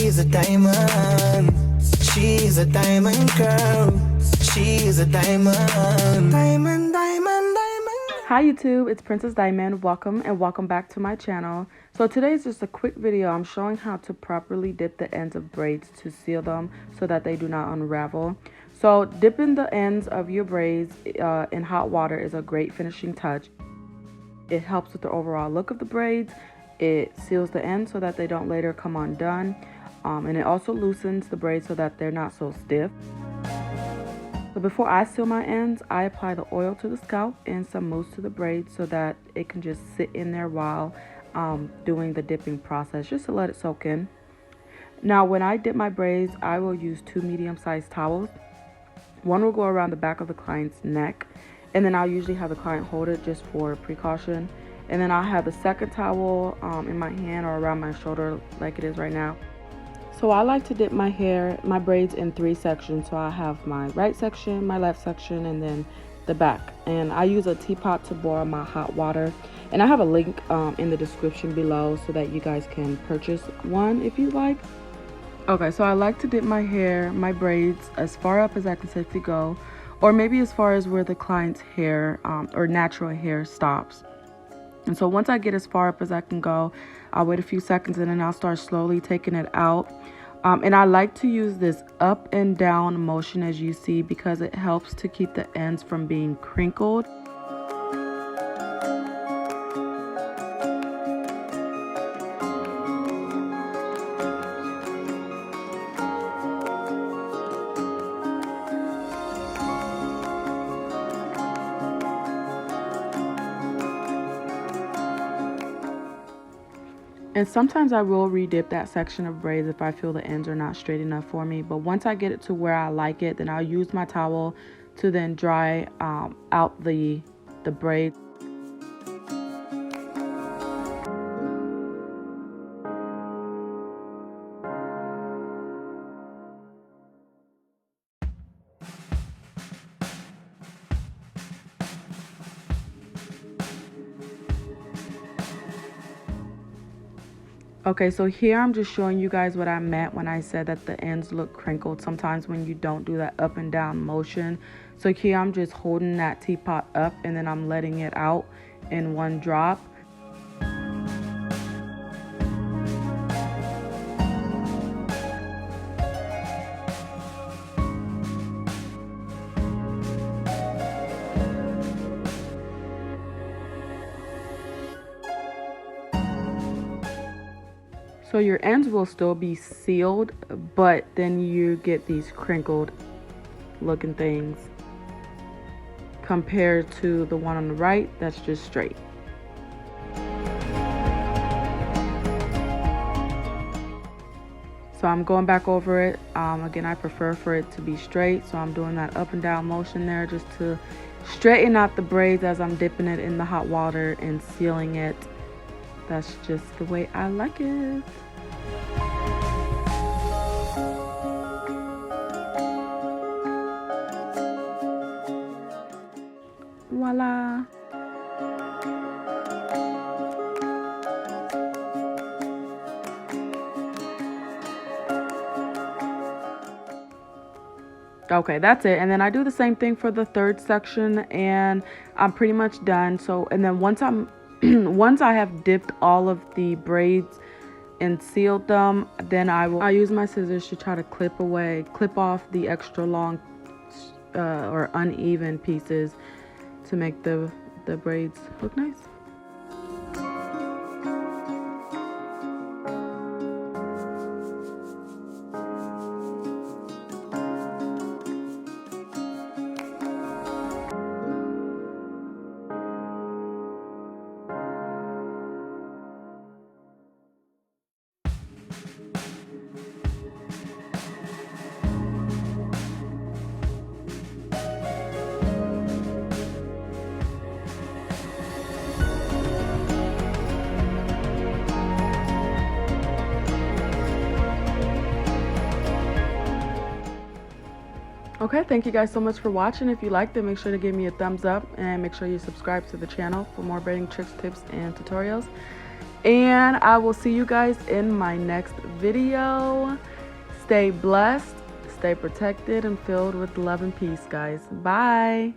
She's a diamond. She's a diamond girl. She's a diamond. Diamond, diamond, diamond. Hi YouTube, it's Princess Diamond. Welcome back to my channel. So today is just a quick video. I'm showing how to properly dip the ends of braids to seal them so that they do not unravel. So dipping the ends of your braids in hot water is a great finishing touch. It helps with the overall look of the braids. It seals the ends so that they don't later come undone. And it also loosens the braids so that they're not so stiff. So before I seal my ends, I apply the oil to the scalp and some mousse to the braids so that it can just sit in there while doing the dipping process, just to let it soak in. Now when I dip my braids, I will use 2 medium-sized towels. One will go around the back of the client's neck, and then I'll usually have the client hold it just for precaution. And then I'll have the second towel in my hand or around my shoulder like it is right now. So I like to dip my braids in 3 sections. So I have my right section, my left section, and then the back. And I use a teapot to boil my hot water. And I have a link in the description below so that you guys can purchase one if you like. Okay, so I like to dip my braids as far up as I can safely go, or maybe as far as where the client's hair or natural hair stops. And so once I get as far up as I can go, I'll wait a few seconds and then I'll start slowly taking it out. And I like to use this up and down motion, as you see, because it helps to keep the ends from being crinkled. And sometimes I will re-dip that section of braids if I feel the ends are not straight enough for me. But once I get it to where I like it, then I'll use my towel to then dry out the braids. Okay, so here I'm just showing you guys what I meant when I said that the ends look crinkled sometimes when you don't do that up and down motion. So here I'm just holding that teapot up and then I'm letting it out in one drop. So your ends will still be sealed, but then you get these crinkled looking things compared to the one on the right that's just straight. So I'm going back over it. Again, I prefer for it to be straight, so I'm doing that up and down motion there just to straighten out the braids as I'm dipping it in the hot water and sealing it. That's just the way I like it. Voila. Okay, that's it. And then I do the same thing for the third section and I'm pretty much done. So, and then once I have dipped all of the braids and sealed them, then I use my scissors to try to clip off the extra long or uneven pieces to make the braids look nice. Okay, thank you guys so much for watching. If you liked it, make sure to give me a thumbs up and make sure you subscribe to the channel for more braiding tricks, tips, and tutorials. And I will see you guys in my next video. Stay blessed, stay protected, and filled with love and peace, guys. Bye.